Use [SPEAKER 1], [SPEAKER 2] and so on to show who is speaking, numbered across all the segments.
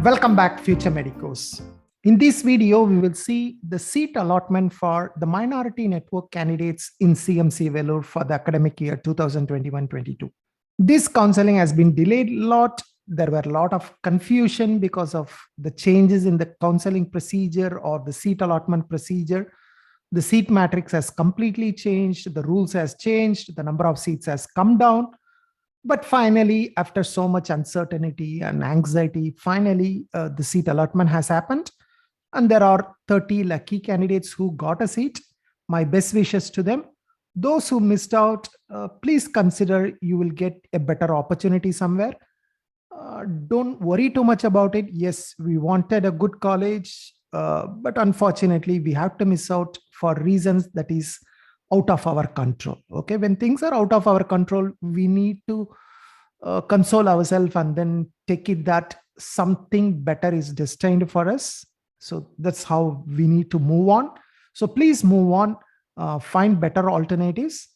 [SPEAKER 1] Welcome back, future medicos. In this video, we will see the seat allotment for the minority network candidates in CMC Vellore for the academic year 2021-22. This counseling has been delayed a lot. There were a lot of confusion because of the changes in the counseling procedure or the seat allotment procedure. The seat matrix has completely changed. The rules has changed. The number of seats has come down. But finally, after so much uncertainty and anxiety, finally, the seat allotment has happened. And there are 30 lucky candidates who got a seat. My best wishes to them. Those who missed out, please consider you will get a better opportunity somewhere. Don't worry too much about it. Yes, we wanted a good college, but unfortunately, we have to miss out for reasons that is out of our control. Okay, when things are out of our control, we need to console ourselves and then take it that something better is destined for us. So that's how we need to move on. So please move on, find better alternatives.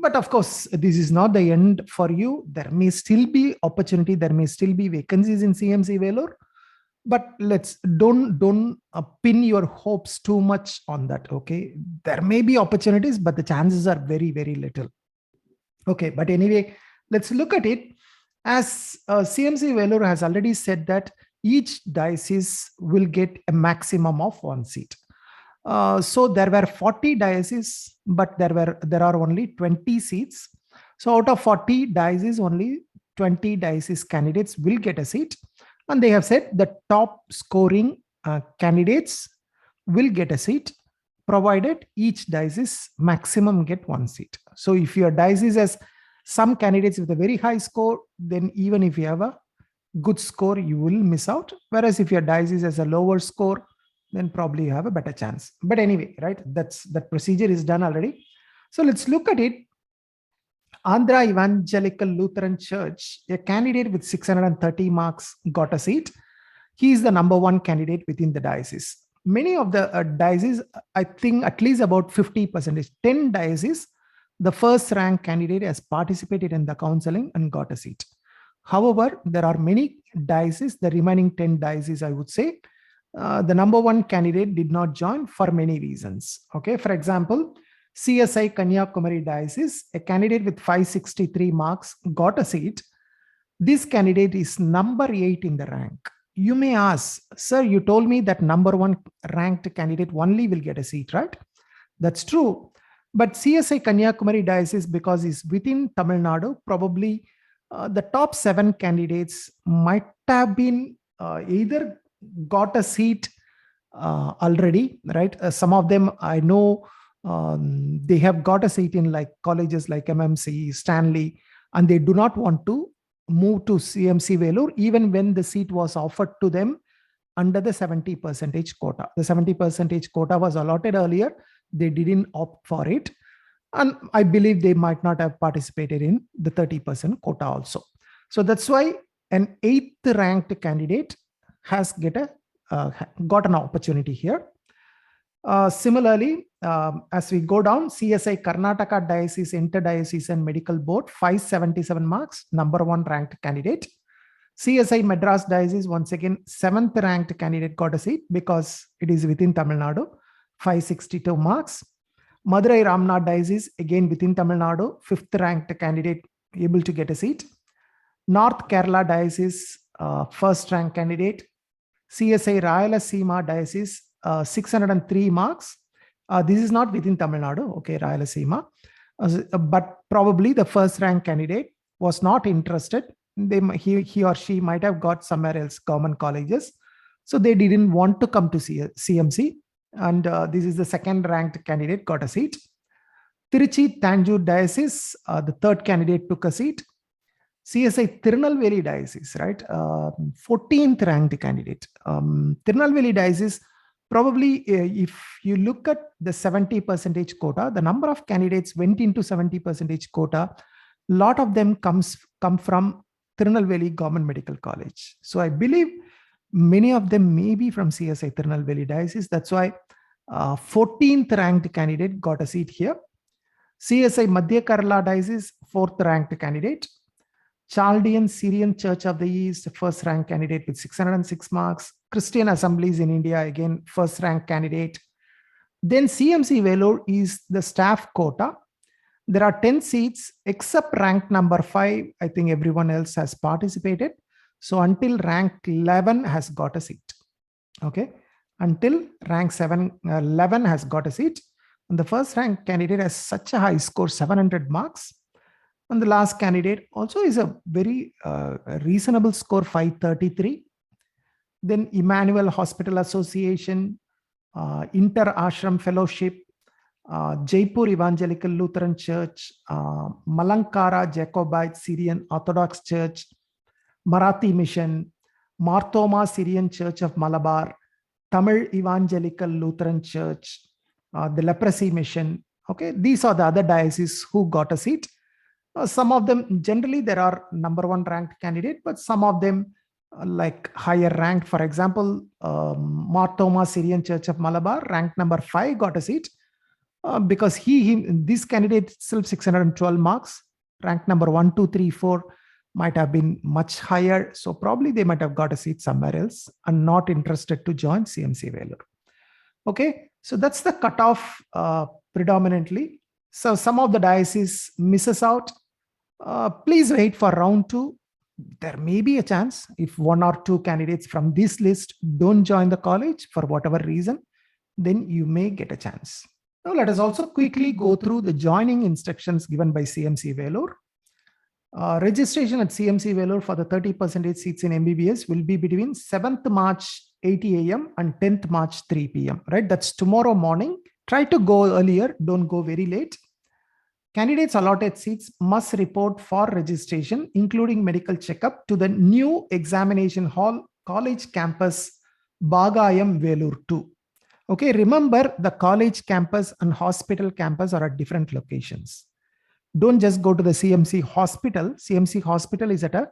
[SPEAKER 1] But of course, this is not the end for you. There may still be opportunity. There may still be vacancies in CMC Vellore. But don't pin your hopes too much on that. Okay, there may be opportunities, but the chances are very, very little. Okay, but anyway, let's look at it. As CMC Vellore has already said that each diocese will get a maximum of 1 seat. So there were 40 dioceses, but there are only 20 seats. So out of 40 dioceses, only 20 diocese candidates will get a seat. And they have said the top scoring candidates will get a seat, provided each diocese maximum get 1 seat. So if your diocese has some candidates with a very high score, then even if you have a good score, you will miss out. Whereas if your diocese has a lower score, then probably you have a better chance. But anyway, right, that procedure is done already. So let's look at it. Andhra Evangelical Lutheran Church, a candidate with 630 marks got a seat. He is the number 1 candidate within the diocese. Many of the dioceses, I think at least about 50%, 10 dioceses, the first rank candidate has participated in the counseling and got a seat. However, there are many dioceses, the remaining 10 dioceses, I would say, the number 1 candidate did not join for many reasons. Okay, for example, CSI Kanyakumari Diocese, a candidate with 563 marks got a seat. This candidate is number 8 in the rank. You may ask, sir, you told me that number 1 ranked candidate only will get a seat, right? That's true. But CSI Kanyakumari Diocese, because it's within Tamil Nadu, probably the top 7 candidates might have been either got a seat already, right? Some of them I know they have got a seat in like colleges like MMC, Stanley, and they do not want to move to CMC Vellore even when the seat was offered to them under the 70% quota. The 70% quota was allotted earlier. They didn't opt for it. And I believe they might not have participated in the 30% quota also. So that's why an 8th ranked candidate has got an opportunity here. Similarly, as we go down, CSI Karnataka Diocese Interdiocesan Medical Board, 577 marks, number 1 ranked candidate. CSI Madras Diocese, once again, 7th ranked candidate got a seat because it is within Tamil Nadu, 562 marks. Madurai Ramnath Diocese, again within Tamil Nadu, 5th ranked candidate able to get a seat. North Kerala Diocese, 1st ranked candidate. CSI Rayalaseema Diocese, 603 marks. This is not within Tamil Nadu, okay, Rayalaseema. But probably the 1st rank candidate was not interested. He or she might have got somewhere else, government colleges. So they didn't want to come to CMC. And this is the 2nd ranked candidate got a seat. Tiruchi Tanjore Diocese, the 3rd candidate took a seat. CSI Tirunelveli Diocese, right? 14th ranked candidate. Tirunelveli Diocese, probably if you look at the 70% quota, the number of candidates went into 70% quota. A lot of them come from Tirunelveli Government Medical College. So I believe many of them may be from CSI Tirunelveli Diocese. That's why 14th ranked candidate got a seat here. CSI Madhya Kerala Diocese, 4th ranked candidate. Chaldean Syrian Church of the East, first rank candidate with 606 marks. Christian Assemblies in India, again, first rank candidate. Then CMC Vellore is the staff quota. There are 10 seats except rank number 5. I think everyone else has participated. So until rank 11 has got a seat. Okay. Until rank 11 has got a seat. And the first rank candidate has such a high score, 700 marks. And the last candidate also is a very reasonable score, 533. Then Emmanuel Hospital Association, Inter Ashram Fellowship, Jaipur Evangelical Lutheran Church, Malankara Jacobite Syrian Orthodox Church, Marathi Mission, Marthoma Syrian Church of Malabar, Tamil Evangelical Lutheran Church, the Leprosy Mission. Okay, these are the other dioceses who got a seat. Some of them, generally there are number 1 ranked candidate, but some of them like higher ranked. For example, Marthoma Syrian Church of Malabar, ranked number 5, got a seat because this candidate itself 612 marks. Rank number 1, 2, 3, 4 might have been much higher. So probably they might have got a seat somewhere else and not interested to join CMC Vellore. Okay, so that's the cutoff predominantly. So some of the dioceses misses out. Please wait for round 2. There may be a chance if 1 or 2 candidates from this list don't join the college for whatever reason, then you may get a chance. Now let us also quickly go through the joining instructions given by CMC Vellore. Registration at CMC Vellore for the 30% seats in MBBS will be between 7th March 8 a.m. and 10th March 3 p.m. Right? That's tomorrow morning. Try to go earlier. Don't go very late. Candidates allotted seats must report for registration, including medical checkup, to the new examination hall, college campus, Bagayam Vellore 2. Okay, remember the college campus and hospital campus are at different locations. Don't just go to the CMC hospital. CMC hospital is at a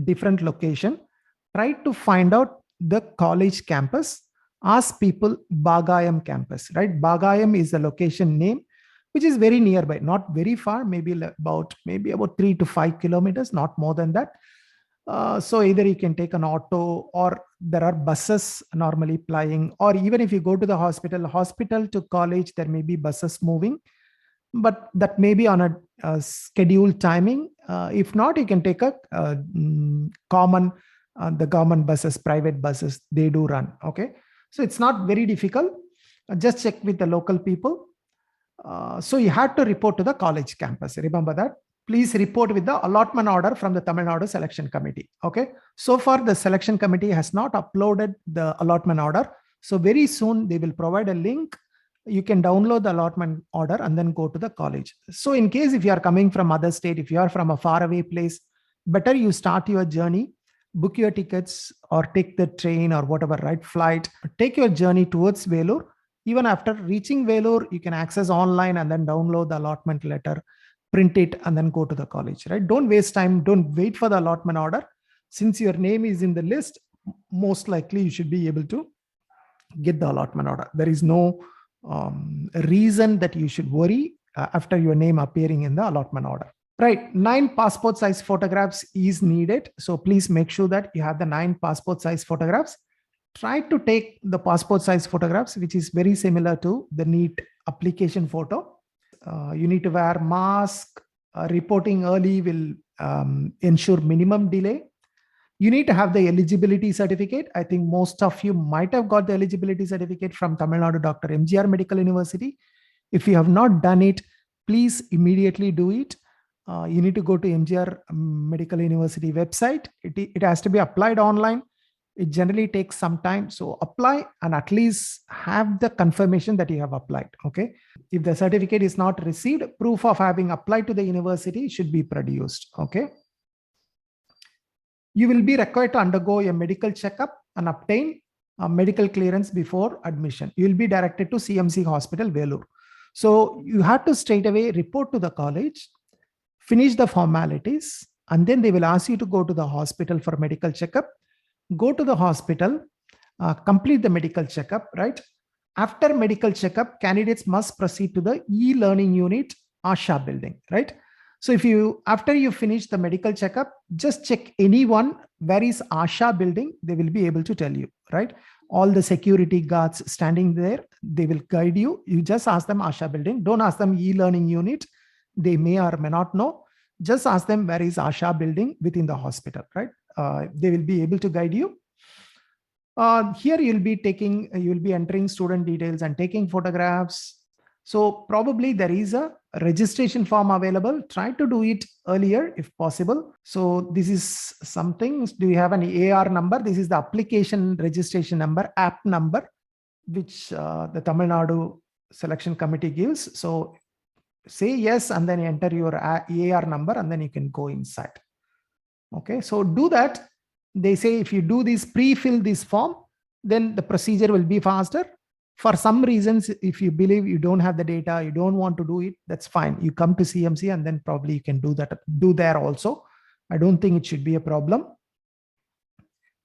[SPEAKER 1] different location. Try to find out the college campus. Ask people Bagayam campus, right? Bagayam is the location name, which is very nearby, not very far, maybe about 3 to 5 kilometers, not more than that. So either you can take an auto or there are buses normally plying, or even if you go to the hospital to college, there may be buses moving, but that may be on a scheduled timing. If not, you can take a common, the government buses, private buses, they do run. Okay. So it's not very difficult. Just check with the local people. So you had to report to the college campus. Remember that. Please report with the allotment order from the Nadu Selection Committee. Okay. So far, the selection committee has not uploaded the allotment order. So very soon they will provide a link. You can download the allotment order and then go to the college. So in case if you are coming from other state, if you are from a faraway place, better you start your journey, book your tickets or take the train or whatever, right? Flight, take your journey towards Vellore. Even after reaching Vellore, you can access online and then download the allotment letter, print it, and then go to the college, right? Don't waste time. Don't wait for the allotment order. Since your name is in the list, most likely you should be able to get the allotment order. There is no reason that you should worry after your name appearing in the allotment order. Right, 9 passport size photographs is needed. So please make sure that you have the 9 passport size photographs. Try to take the passport size photographs, which is very similar to the NEET application photo. You need to wear mask. Reporting early will ensure minimum delay. You need to have the eligibility certificate. I think most of you might have got the eligibility certificate from Tamil Nadu Dr. MGR Medical University. If you have not done it, please immediately do it. You need to go to MGR Medical University website. It has to be applied online. It generally takes some time. So apply and at least have the confirmation that you have applied. Okay. If the certificate is not received, proof of having applied to the university should be produced. Okay. You will be required to undergo a medical checkup and obtain a medical clearance before admission. You will be directed to CMC Hospital, Vellore. So you have to straight away report to the college, finish the formalities, and then they will ask you to go to the hospital for medical checkup. Go to the hospital, complete the medical checkup, right? After medical checkup, candidates must proceed to the e-learning unit, Asha building, right? So if you, after you finish the medical checkup, just check anyone where is Asha building, they will be able to tell you, right? All the security guards standing there, they will guide you. You just ask them Asha building. Don't ask them e-learning unit. They may or may not know. Just ask them where is Asha building within the hospital, right? They will be able to guide you. Here you'll be entering student details and taking photographs. So probably there is a registration form available. Try to do it earlier if possible. So this is something. Do you have an AR number? This is the application registration number, app number, which the Tamil Nadu Selection Committee gives. So say yes, and then enter your AR number, and then you can go inside. Okay, so do that. They say if you do this, pre-fill this form, then the procedure will be faster. For some reasons, if you believe you don't have the data, you don't want to do it, that's fine. You come to CMC and then probably you can do that, do there also. I don't think it should be a problem.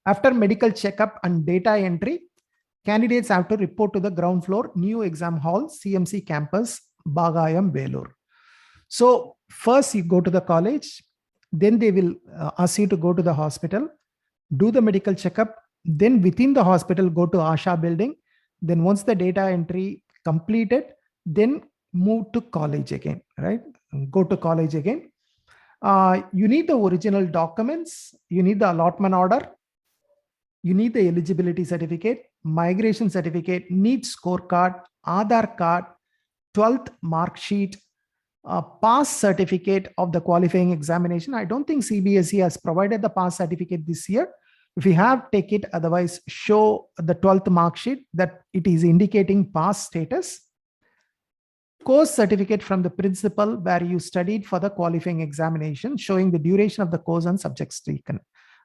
[SPEAKER 1] After medical checkup and data entry, candidates have to report to the ground floor, new exam hall, CMC campus, Bagayam, Vellore. So first you go to the college, then they will ask you to go to the hospital, do the medical checkup, then within the hospital, go to Asha building. Then once the data entry completed, then move to college again, right? Go to college again. You need the original documents. You need the allotment order. You need the eligibility certificate, migration certificate, NEET scorecard, Aadhaar card, 12th mark sheet, pass certificate of the qualifying examination. I don't think CBSE has provided the pass certificate this year. If you have, take it. Otherwise, show the 12th mark sheet that it is indicating pass status. Course certificate from the principal where you studied for the qualifying examination, showing the duration of the course and subjects taken.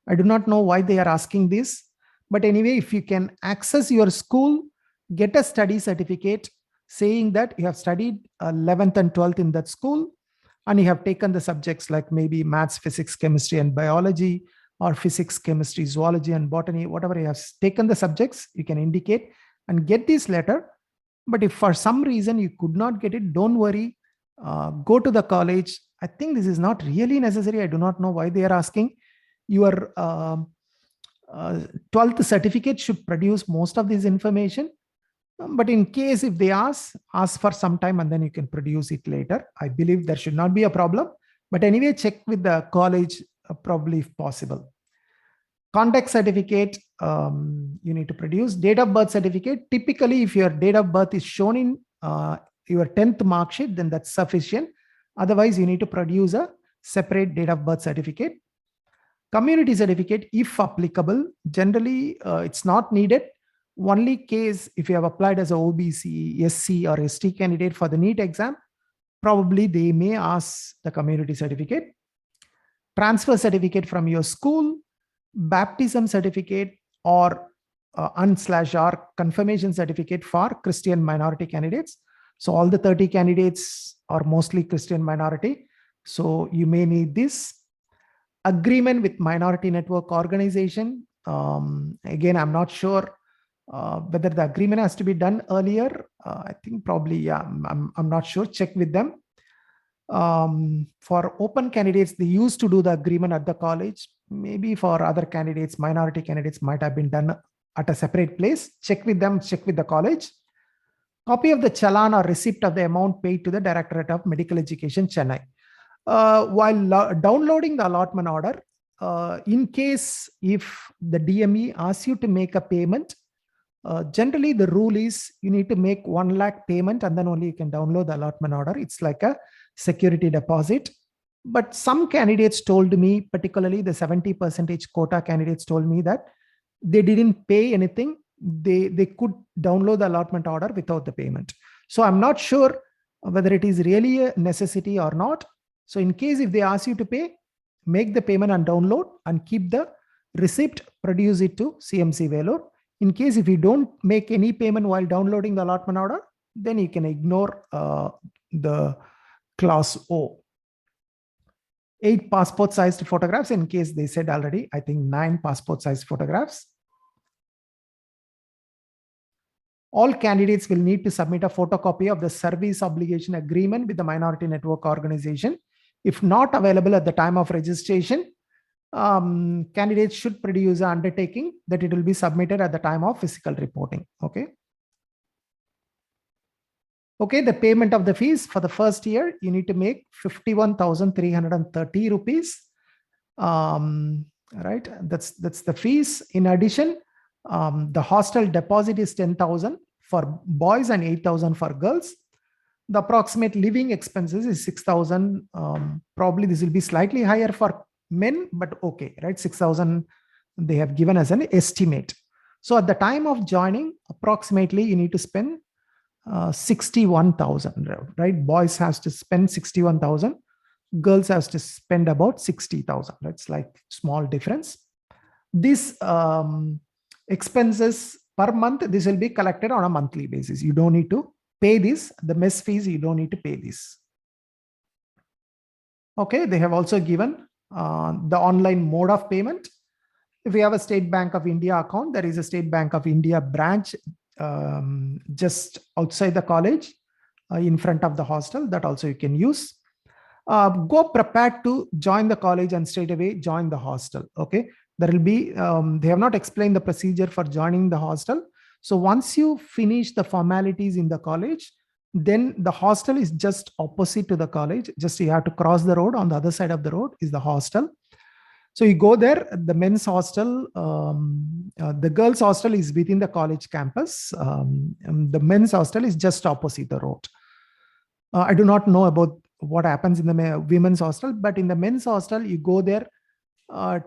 [SPEAKER 1] I do not know why they are asking this, but anyway, if you can access your school, get a study certificate saying that you have studied 11th and 12th in that school, and you have taken the subjects like maybe maths, physics, chemistry, and biology, or physics, chemistry, zoology, and botany, whatever you have taken the subjects, you can indicate and get this letter. But if for some reason you could not get it, don't worry. Go to the college. I think this is not really necessary. I do not know why they are asking. Your 12th certificate should produce most of this information. But in case if they ask for some time and then you can produce it later. I believe there should not be a problem. But anyway, check with the college probably if possible. Contact certificate, you need to produce. Date of birth certificate. Typically, if your date of birth is shown in your 10th mark sheet, then that's sufficient. Otherwise, you need to produce a separate date of birth certificate. Community certificate, if applicable. Generally, it's not needed. Only case if you have applied as a OBC, SC, or ST candidate for the NEET exam, probably they may ask the community certificate. Transfer certificate from your school, baptism certificate, or /R confirmation certificate for Christian minority candidates. So all the 30 candidates are mostly Christian minority. So you may need this. Agreement with minority network organization. Again, I'm not sure whether the agreement has to be done earlier. I think probably, yeah, I'm not sure. Check with them. For open candidates, they used to do the agreement at the college. Maybe for other candidates, minority candidates might have been done at a separate place. Check with them, check with the college. Copy of the challan or receipt of the amount paid to the Directorate of Medical Education, Chennai. While downloading the allotment order, in case if the DME asks you to make a payment, generally the rule is you need to make 1 lakh payment and then only you can download the allotment order. It's like a security deposit. But some candidates told me, particularly the 70% quota candidates told me that they didn't pay anything. They could download the allotment order without the payment. So I'm not sure whether it is really a necessity or not. So in case if they ask you to pay, make the payment and download and keep the receipt, produce it to CMC Vellore. In case if you don't make any payment while downloading the allotment order, then you can ignore the clause O. 8 passport sized photographs, in case they said already, I think 9 passport sized photographs. All candidates will need to submit a photocopy of the service obligation agreement with the minority network organization. If not available at the time of registration, candidates should produce an undertaking that it will be submitted at the time of physical reporting. Okay. Okay, the payment of the fees for the first year, you need to make 51,330 rupees. Right, that's the fees. In addition, the hostel deposit is 10,000 for boys and 8,000 for girls. The approximate living expenses is 6,000. Probably this will be slightly higher for men, but okay, right? 6,000 they have given as an estimate. So at the time of joining, approximately you need to spend 61,000, right? Boys has to spend 61,000. Girls has to spend about 60,000. That's like small difference. This expenses per month, this will be collected on a monthly basis. You don't need to pay this. The mess fees, you don't need to pay this. Okay, they have also given the online mode of payment. If you have a State Bank of India account, there is a State Bank of India branch just outside the college, in front of the hostel, that also you can use. Go prepared to join the college and straight away join the hostel. Okay, there will be, they have not explained the procedure for joining the hostel. So once you finish the formalities in the college, then the hostel is just opposite to the college. Just you have to cross the road. On the other side of the road is the hostel. So you go there, the men's hostel, the girls' hostel is within the college campus. The men's hostel is just opposite the road. I do not know about what happens in the women's hostel, but in the men's hostel, you go there.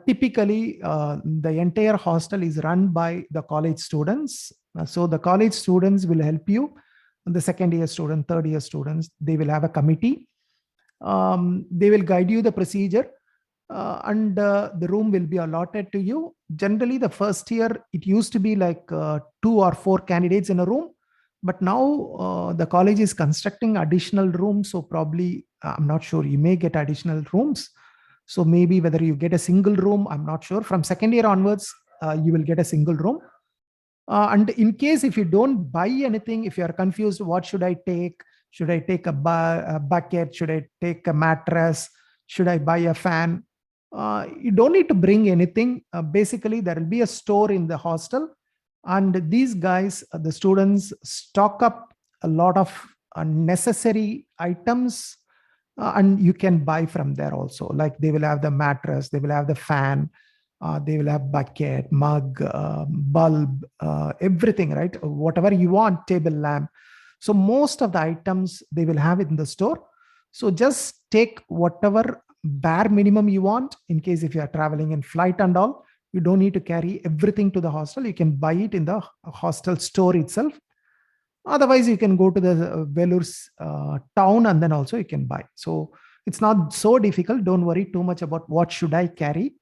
[SPEAKER 1] Typically, the entire hostel is run by the college students. So the college students will help you. The second year student, third year students, they will have a committee. They will guide you the procedure. And the room will be allotted to you. Generally, the first year, it used to be like 2 or 4 candidates in a room. But now the college is constructing additional rooms. So probably, I'm not sure, you may get additional rooms. So maybe whether you get a single room, I'm not sure. From second year onwards, you will get a single room. And in case if you don't buy anything, if you are confused, what should I take? Should I take a bucket? Should I take a mattress? Should I buy a fan? You don't need to bring anything. Basically, there will be a store in the hostel. And these guys, the students, stock up a lot of necessary items. And you can buy from there also. Like they will have the mattress, they will have the fan, they will have bucket, mug, bulb, everything, right? Whatever you want, table lamp. So most of the items they will have it in the store. So just take whatever bare minimum you want. In case if you are traveling in flight and all, you don't need to carry everything to the hostel. You can buy it in the hostel store itself. Otherwise, you can go to the Vellore's town and then also you can buy. So it's not so difficult. Don't worry too much about what should I carry.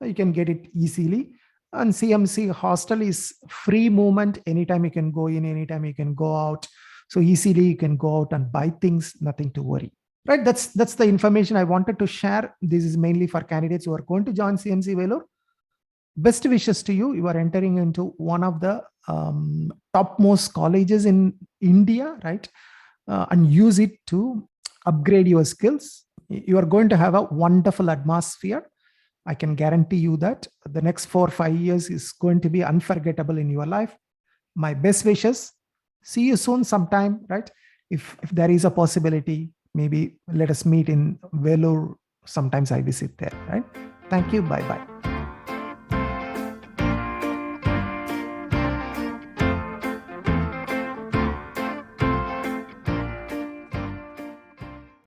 [SPEAKER 1] You can get it easily. And CMC hostel is free movement. Anytime you can go in, anytime you can go out. So easily you can go out and buy things, nothing to worry. Right, that's the information I wanted to share. This is mainly for candidates who are going to join CMC Vellore. Best wishes to you. You are entering into one of the topmost colleges in India, right? And use it to upgrade your skills. You are going to have a wonderful atmosphere. I can guarantee you that the next 4 or 5 years is going to be unforgettable in your life. My best wishes. See you soon sometime, right? If there is a possibility, maybe let us meet in Vellore. Sometimes I visit there, right? Thank you. Bye-bye.